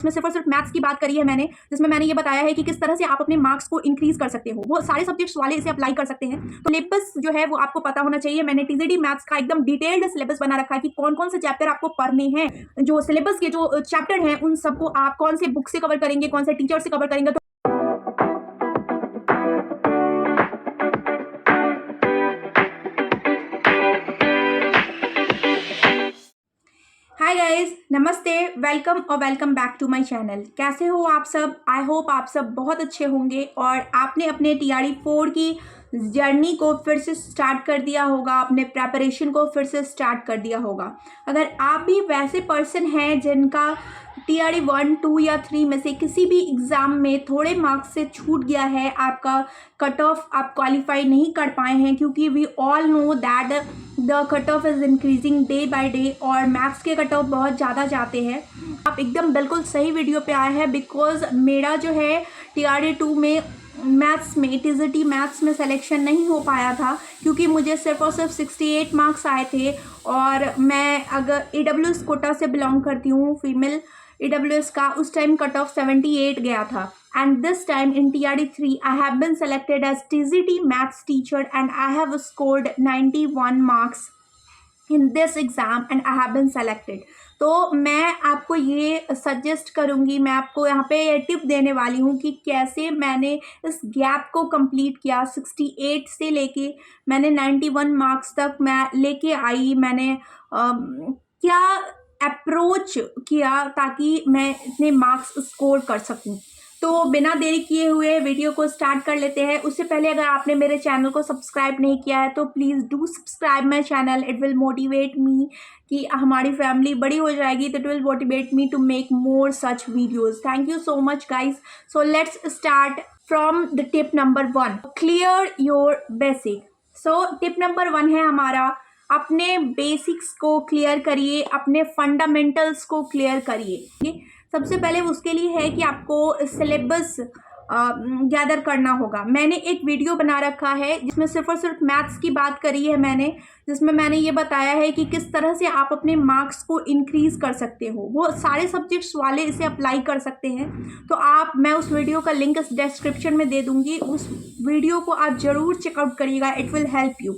इसमें सिर्फ और सिर्फ मैथ्स की बात करी है मैंने, जिसमें मैंने ये बताया है कि किस तरह से आप अपने मार्क्स को इंक्रीज कर सकते हो। वो सारे सब्जेक्ट्स वाले इसे अप्लाई कर सकते हैं। तो सिलेबस जो है वो आपको पता होना चाहिए। मैंने टीजीडी मैथ्स का एकदम डिटेल्ड सिलेबस बना रखा है कि कौन कौन से चैप्टर आपको पढ़ने हैं। जो सिलेबस के जो चैप्टर हैं उन सबको आप कौन से बुक से कवर करेंगे, कौन से टीचर से कवर करेंगे। हाय गाइस, नमस्ते, वेलकम और welcome back to my channel. कैसे हो आप सब? आई होप आप सब बहुत अच्छे होंगे और आपने अपने टीआरई 4 की जर्नी को फिर से स्टार्ट कर दिया होगा, अपने प्रेपरेशन को फिर से स्टार्ट कर दिया होगा। अगर आप भी वैसे पर्सन हैं जिनका टीआरई 1, 2 या 3 में से किसी भी एग्ज़ाम में थोड़े मार्क्स से छूट गया है, आपका कट ऑफ आप क्वालिफाई नहीं कर पाए हैं, क्योंकि we all know that the cut off is increasing day by day और मैथ्स के कट ऑफ बहुत ज़्यादा जाते हैं। आप एकदम बिल्कुल सही वीडियो पे आए हैं, बिकॉज मेरा जो है टीआरई 2 में मैथ्स में टीजीटी मैथ्स में सिलेक्शन नहीं हो पाया था, क्योंकि मुझे सिर्फ और सिर्फ 68 मार्क्स आए थे। और मैं अगर ईडब्ल्यूएस कोटा से बिलोंग करती हूँ, फीमेल ईडब्ल्यूएस का, उस टाइम कट ऑफ 78 गया था। And this time in TRE 3 I have been selected as TGT maths teacher and I have scored 91 marks in this exam and I have been selected. तो मैं आपको ये suggest करूँगी, मैं आपको यहाँ पे ये टिप देने वाली हूँ कि कैसे मैंने इस गैप को कंप्लीट किया। 68 से लेके मैंने 91 मार्क्स तक मैं लेके आई। मैंने क्या अप्रोच किया ताकि मैं इतने मार्क्स स्कोर कर सकूँ। तो बिना देरी किए हुए वीडियो को स्टार्ट कर लेते हैं। उससे पहले अगर आपने मेरे चैनल को सब्सक्राइब नहीं किया है तो please do subscribe my channel. It will motivate me कि हमारी फैमिली बड़ी हो जाएगी, तो it will motivate me to make more such videos. Thank you so much guys. So let's start from the tip number 1, clear your basic. So tip number 1 है हमारा, अपने basics को क्लियर करिए, अपने फंडामेंटल्स को क्लियर करिए। सबसे पहले उसके लिए है कि आपको सिलेबस गैदर करना होगा। मैंने एक वीडियो बना रखा है जिसमें सिर्फ और सिर्फ मैथ्स की बात करी है मैंने, जिसमें मैंने ये बताया है कि किस तरह से आप अपने मार्क्स को इंक्रीज कर सकते हो। वो सारे सब्जेक्ट्स वाले इसे अप्लाई कर सकते हैं। तो मैं उस वीडियो का लिंक इस डिस्क्रिप्शन में दे दूंगी, उस वीडियो को आप ज़रूर चेकआउट करिएगा, इट विल हेल्प यू।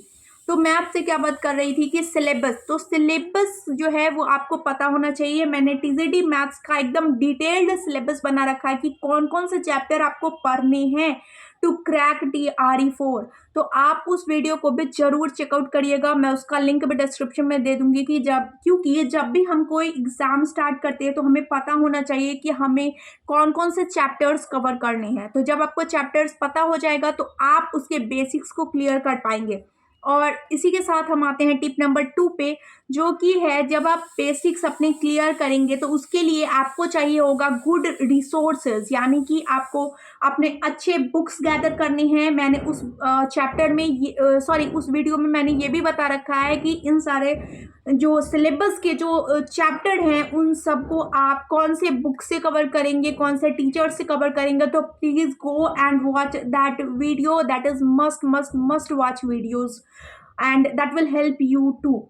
तो मैं आपसे क्या बात कर रही थी कि सिलेबस, तो सिलेबस जो है वो आपको पता होना चाहिए। मैंने टीजीटी मैथ्स का एकदम डिटेल्ड सिलेबस बना रखा है कि कौन कौन से चैप्टर आपको पढ़ने हैं टू क्रैक टीआरई 4। तो आप उस वीडियो को भी जरूर चेकआउट करिएगा, मैं उसका लिंक भी डिस्क्रिप्शन में दे दूंगी। कि क्योंकि जब भी हम कोई एग्जाम स्टार्ट करते हैं तो हमें पता होना चाहिए कि हमें कौन कौन से चैप्टर्स कवर करने हैं। तो जब आपको चैप्टर्स पता हो जाएगा तो आप उसके बेसिक्स को क्लियर कर पाएंगे। और इसी के साथ हम आते हैं टिप नंबर 2 पे, जो कि है जब आप बेसिक्स अपने क्लियर करेंगे तो उसके लिए आपको चाहिए होगा गुड रिसोर्सेज, यानी कि आपको अपने अच्छे बुक्स गैदर करने हैं। मैंने उस चैप्टर में उस वीडियो में मैंने ये भी बता रखा है कि इन सारे जो सिलेबस के जो चैप्टर हैं उन सबको आप कौन से बुक से कवर करेंगे, कौन से टीचर से कवर करेंगे। तो please go and watch that video, that is must watch videos and that will help you too.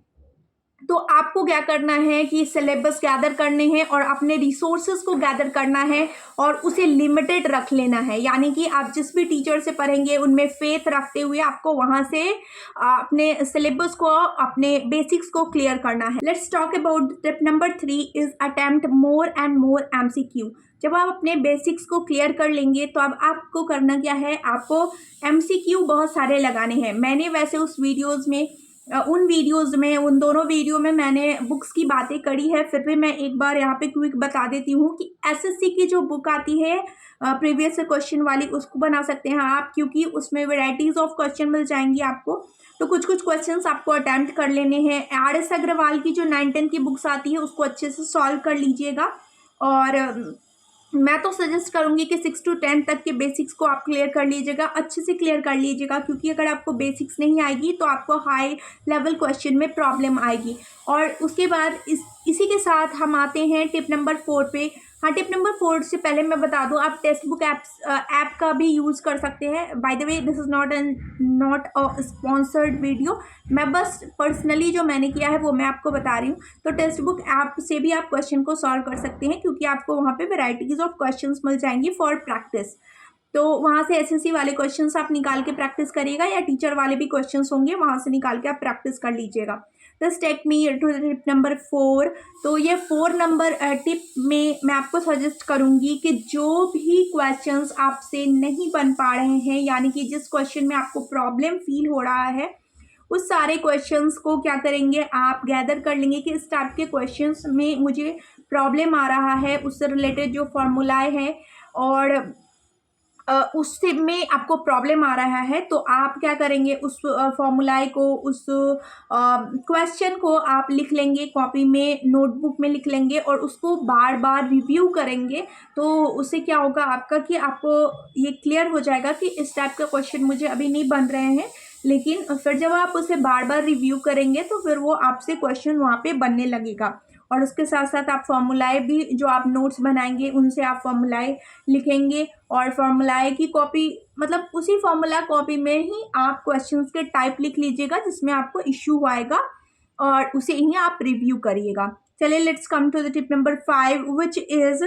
तो आपको क्या करना है कि सिलेबस गैदर करने हैं और अपने रिसोर्सेज को गैदर करना है और उसे लिमिटेड रख लेना है। यानी कि आप जिस भी टीचर से पढ़ेंगे उनमें फेथ रखते हुए आपको वहां से अपने सिलेबस को, अपने बेसिक्स को क्लियर करना है। Let's talk about tip number 3 is attempt more and more MCQ. जब आप अपने बेसिक्स को क्लियर कर लेंगे तो अब आपको करना क्या है, आपको एमसीक्यू बहुत सारे लगाने हैं। मैंने वैसे उन दोनों वीडियो में मैंने बुक्स की बातें करी है, फिर भी मैं एक बार यहाँ पे क्विक बता देती हूँ कि एसएससी की जो बुक आती है प्रीवियस क्वेश्चन वाली, उसको बना सकते हैं आप, क्योंकि उसमें वैरायटीज ऑफ क्वेश्चन मिल जाएंगी आपको। तो कुछ क्वेश्चंस आपको अटेम्प्ट कर लेने हैं। आर.एस. अग्रवाल की जो 9-10 की बुक्स आती है उसको अच्छे से सॉल्व कर लीजिएगा। और मैं तो सजेस्ट करूंगी कि 6 to 10 तक के बेसिक्स को आप क्लियर कर लीजिएगा, अच्छे से क्लियर कर लीजिएगा, क्योंकि अगर आपको बेसिक्स नहीं आएगी तो आपको हाई लेवल क्वेश्चन में प्रॉब्लम आएगी। और उसके बाद इसी के साथ हम आते हैं टिप नंबर 4 पे, हाँ, टिप नंबर 4 से पहले मैं बता दूं, आप टेक्स्ट बुक ऐप का भी यूज़ कर सकते हैं। By the way, this is not a sponsored video. मैं बस पर्सनली जो मैंने किया है वो मैं आपको बता रही हूँ। तो टेक्स्ट बुक ऐप से भी आप क्वेश्चन को सॉल्व कर सकते हैं, क्योंकि आपको वहाँ पे वैराइटीज़ ऑफ क्वेश्चंस मिल जाएंगी फॉर प्रैक्टिस। तो वहाँ से एसएससी वाले क्वेश्चंस आप निकाल के प्रैक्टिस करिएगा, या टीचर वाले भी क्वेश्चंस होंगे वहाँ से निकाल के आप प्रैक्टिस कर लीजिएगा। This take me to tip number 4। तो ये 4 नंबर टिप में मैं आपको सजेस्ट करूँगी कि जो भी क्वेश्चंस आपसे नहीं बन पा रहे हैं, यानी कि जिस क्वेश्चन में आपको प्रॉब्लम फील हो रहा है, उस सारे क्वेश्चंस को क्या करेंगे, आप गैदर कर लेंगे कि इस टाइप के क्वेश्चंस में मुझे प्रॉब्लम आ रहा है, उससे रिलेटेड जो फॉर्मूलाए हैं और उससे में आपको प्रॉब्लम आ रहा है, तो आप क्या करेंगे, उस फॉर्मूलाए को, उस क्वेश्चन को आप लिख लेंगे कॉपी में, नोटबुक में लिख लेंगे और उसको बार बार रिव्यू करेंगे। तो उससे क्या होगा आपका कि आपको ये क्लियर हो जाएगा कि इस टाइप का क्वेश्चन मुझे अभी नहीं बन रहे हैं, लेकिन फिर जब आप उसे बार बार रिव्यू करेंगे तो फिर वो आपसे क्वेश्चन वहाँ पे बनने लगेगा। और उसके साथ साथ आप फॉर्मूलाए भी, जो आप नोट्स बनाएंगे उनसे आप फॉर्मूलाए लिखेंगे, और फॉर्मूलाए की कॉपी, मतलब उसी फॉर्मूला कॉपी में ही आप क्वेश्चंस के टाइप लिख लीजिएगा जिसमें आपको इश्यू आएगा, और उसे ही आप रिव्यू करिएगा। चलिए, let's come to the tip number 5, which is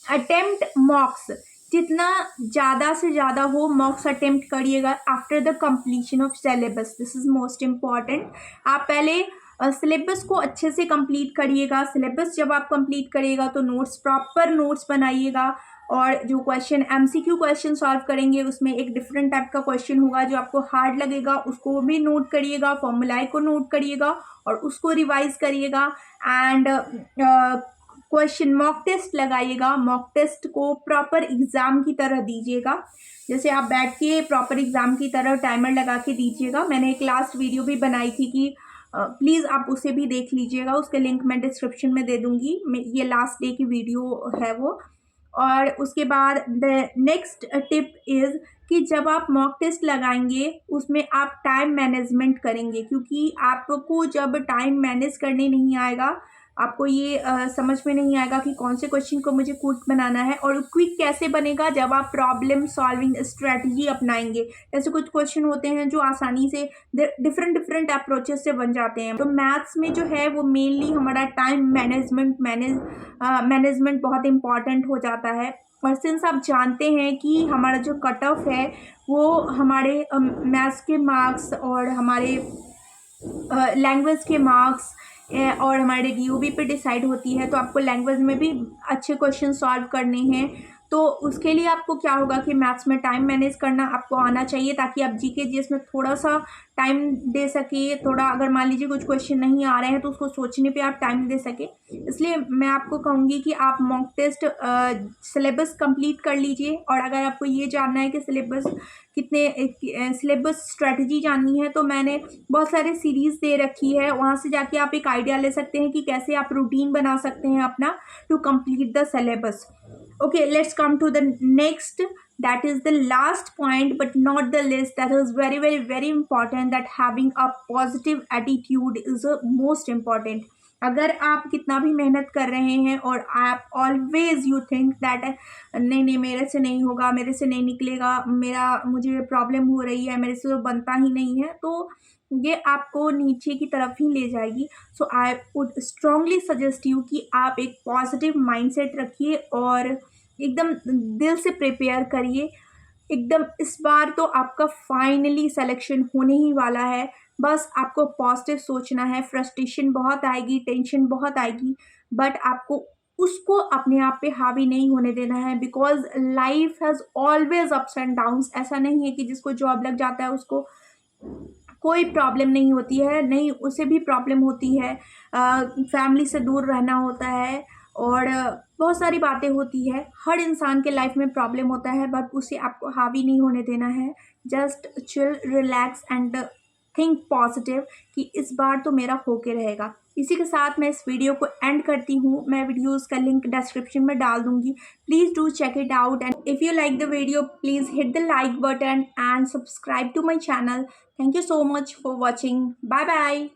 attempt mocks. जितना ज़्यादा से ज़्यादा हो मॉक्स अटेम्प्ट करिएगा after the completion of syllabus. This is most important. आप पहले सिलेबस को अच्छे से कंप्लीट करिएगा। सिलेबस जब आप कंप्लीट करिएगा तो नोट्स, प्रॉपर नोट्स बनाइएगा, और जो क्वेश्चन एमसीक्यू क्वेश्चन सॉल्व करेंगे उसमें एक डिफरेंट टाइप का क्वेश्चन होगा जो आपको हार्ड लगेगा, उसको भी नोट करिएगा, फॉर्मूलाए को नोट करिएगा और उसको रिवाइज करिएगा। एंड क्वेश्चन मॉक टेस्ट लगाइएगा। मॉक टेस्ट को प्रॉपर एग्ज़ाम की तरह दीजिएगा, जैसे आप बैठ के प्रॉपर एग्ज़ाम की तरह टाइमर लगा के दीजिएगा। मैंने एक लास्ट वीडियो भी बनाई थी कि प्लीज़ आप उसे भी देख लीजिएगा, उसके लिंक मैं डिस्क्रिप्शन में दे दूँगी। ये लास्ट डे की वीडियो है वो। और उसके बाद द नेक्स्ट टिप इज़ कि जब आप मॉक टेस्ट लगाएंगे उसमें आप टाइम मैनेजमेंट करेंगे, क्योंकि आपको जब टाइम मैनेज करने नहीं आएगा, आपको ये समझ में नहीं आएगा कि कौन से क्वेश्चन को मुझे क्विक बनाना है। और क्विक कैसे बनेगा, जब आप प्रॉब्लम सॉल्विंग स्ट्रेटजी अपनाएंगे। जैसे कुछ क्वेश्चन होते हैं जो आसानी से डिफरेंट अप्रोचेस से बन जाते हैं। तो मैथ्स में जो है वो मेनली हमारा टाइम मैनेजमेंट बहुत इंपॉर्टेंट हो जाता है। और सिंस आप जानते हैं कि हमारा जो कट ऑफ है वो हमारे मैथ्स के मार्क्स और हमारे लैंग्वेज के मार्क्स और हमारे डीओबी पे डिसाइड होती है, तो आपको लैंग्वेज में भी अच्छे क्वेश्चन सॉल्व करने हैं। तो उसके लिए आपको क्या होगा कि मैथ्स में टाइम मैनेज करना आपको आना चाहिए, ताकि आप जीके जीएस में थोड़ा सा टाइम दे सके। थोड़ा अगर मान लीजिए कुछ क्वेश्चन नहीं आ रहे हैं तो उसको सोचने पे आप टाइम दे सके। इसलिए मैं आपको कहूँगी कि आप मॉक टेस्ट सिलेबस कंप्लीट कर लीजिए। और अगर आपको ये जानना है कि सिलेबस स्ट्रेटजी जाननी है, तो मैंने बहुत सारे सीरीज़ दे रखी है, वहाँ से जाके आप एक आइडिया ले सकते हैं कि कैसे आप रूटीन बना सकते हैं अपना to complete the syllabus. Okay, let's come to the next. That is the last point, but not the least. That is very important. That having a positive attitude is most important. अगर आप कितना भी मेहनत कर रहे हैं और आप ऑलवेज यू थिंक दैट नहीं मेरे से नहीं होगा, मेरे से नहीं निकलेगा, मुझे प्रॉब्लम हो रही है, मेरे से तो बनता ही नहीं है, तो ये आपको नीचे की तरफ ही ले जाएगी। So I would strongly suggest you कि आप एक पॉजिटिव माइंडसेट रखिए और एकदम दिल से प्रिपेयर करिए। एकदम इस बार तो आपका फाइनली सिलेक्शन होने ही वाला है। बस आपको पॉजिटिव सोचना है। फ्रस्ट्रेशन बहुत आएगी, टेंशन बहुत आएगी, बट आपको उसको अपने आप पे हावी नहीं होने देना है, because life has always ups and downs. ऐसा नहीं है कि जिसको जॉब लग जाता है उसको कोई प्रॉब्लम नहीं होती है, नहीं, उसे भी प्रॉब्लम होती है। फैमिली से दूर रहना होता है और बहुत सारी बातें होती है। हर इंसान के लाइफ में प्रॉब्लम होता है, बट उसे आपको हावी नहीं होने देना है। Just chill, relax and think positive कि इस बार तो मेरा होके रहेगा। इसी के साथ मैं इस वीडियो को एंड करती हूँ। मैं वीडियोस का लिंक डिस्क्रिप्शन में डाल दूँगी, please do check it out. And if you like the video, please hit the like button and subscribe to my channel. Thank you so much for watching. Bye bye.